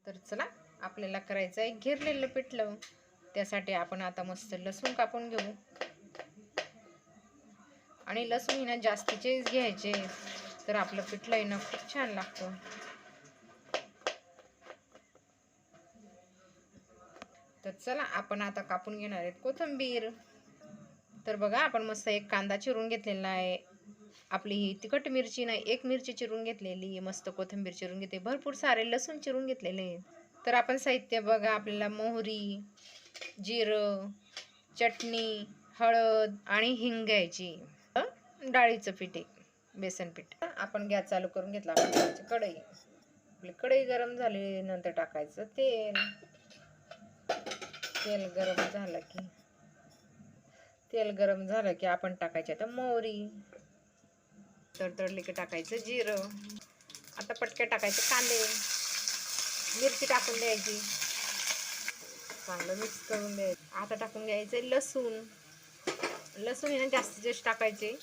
तर चला आपल्याला करायचं आहे घेरलेलं पिठलं. त्यासाठी आपण आता मस्त लसूण कापून घेऊ आणि लसूण ना जास्तीचेच घ्यायचे, तर आपलं पिठलं आहे ना खूप छान लागतं. तर चला आपण आता कापून घेणार आहेत कोथिंबीर. तर बघा आपण मस्त एक कांदा चिरून घेतलेला आहे, आपली ही तिखट मिरची नाही एक मिरची चिरून घेतलेली, मस्त कोथिंबीर चिरून घेते, भरपूर सारे लसूण चिरून घेतलेले. तर आपण साहित्य बघा, आपल्याला मोहरी, जिरं, चटणी, हळद आणि हिंग घ्यायची, डाळीचं पीठ, बेसन पीठ. आपण गॅस चालू करून घेतला, आपण कढई, आपली कढई गरम झाली नंतर टाकायचं तेल. तेल गरम झालं की आपण टाकायचे आता मोहरी, तडतडली की टाकायचं जिरं. आता पटके टाकायचे कांदे, मिरची टाकून द्यायची, चांगलं मिक्स करून द्यायचं. आता टाकून द्यायचं लसूण. लसूण हे ना जास्तीत जास्त टाकायचे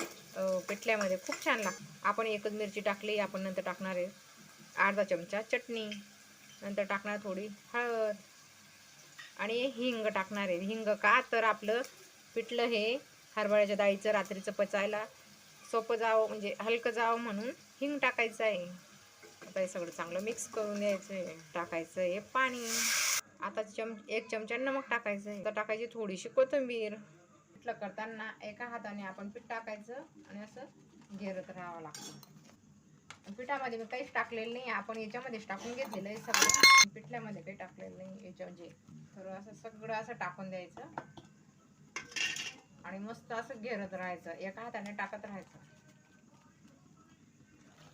पिठल्यामध्ये, खूप छान लागतं. आपण एकच मिरची टाकली, आपण नंतर टाकणार आहे अर्धा चमचा चटणी, नंतर टाकणार थोडी हळद आणि हिंग टाकणार आहे. हिंग का तर आपलं पिठलं हे हरभऱ्याच्या डाळीचं रात्रीचं पचायला सोपं जावं, म्हणजे हलकं जावं म्हणून हिंग टाकायचं आहे. आता हे सगळं चांगलं मिक्स करून द्यायचं आहे. टाकायचं आहे पाणी. आता एक चमचा नमक टाकायचं आहे. आता टाकायची थोडीशी कोथिंबीर. पिठलं करताना एका हाताने आपण पीठ टाकायचं आणि असं घेरत राहावं लागतं. पिठामध्ये मी काहीच टाकलेलं नाही, आपण याच्यामध्येच टाकून घेतलेलं आहे सगळं, पिठल्यामध्ये काही टाकलेलं नाही याच्यामध्ये. तर असं सगळं असं टाकून द्यायचं आणि मस्त असं घेरत राहायचं, एका हाताने टाकत राहायचं.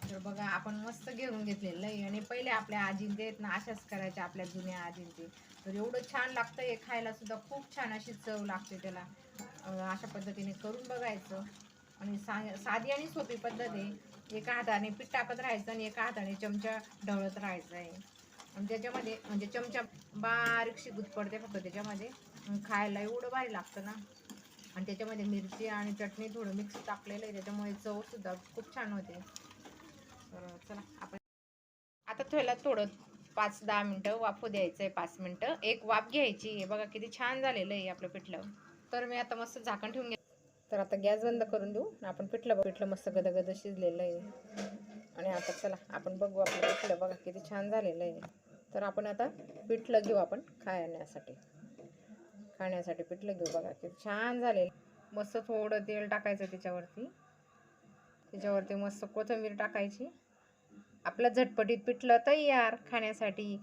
तर बघा आपण मस्त घेरून घेतलेलं आहे. आणि पहिले आपल्या आजींते आहेत ना अशाच करायच्या, आपल्या जुन्या आजींते. तर एवढं छान लागतं हे, खायला सुद्धा खूप छान अशी चव लागते त्याला. अशा पद्धतीने करून बघायचं. आणि साधी आणि सोपी पद्धत आहे. एका हाताने पीठ टाकत राहायचं आणि एका हाताने चमचा ढवळत राहायचं आहे. आणि त्याच्यामध्ये म्हणजे चमचा बारीकशी दूध पडते फक्त त्याच्यामध्ये, खायला एवढं भारी लागतं ना. आणि त्याच्यामध्ये मिरची आणि चटणी थोडं मिक्स टाकलेलं आहे, त्याच्यामुळे चव सुद्धा खूप छान होते. तर चला आपण आता थोडं 5-10 मिनटं वाफू द्यायचं आहे. 5 मिनटं एक वाफ घ्यायची. हे बघा किती छान झालेलं आहे आपलं पिठलं. तर मी आता मस्त झाकण ठेवून तर आता गॅस बंद करून देऊ. आपण पिठलं मस्त गदगद शिजलेलं आहे. आणि आता चला आपण बघू आपलं पिठलं बघा किती छान झालेलं आहे. तर आपण आता पिठलं घेऊ आपण खाण्यासाठी पिठलं घेऊ. बघा किती छान झालेलं. मस्त थोडं तेल टाकायचं त्याच्यावरती मस्त कोथिंबीर टाकायची. आपलं झटपटीत पिठलं तयार खाण्यासाठी.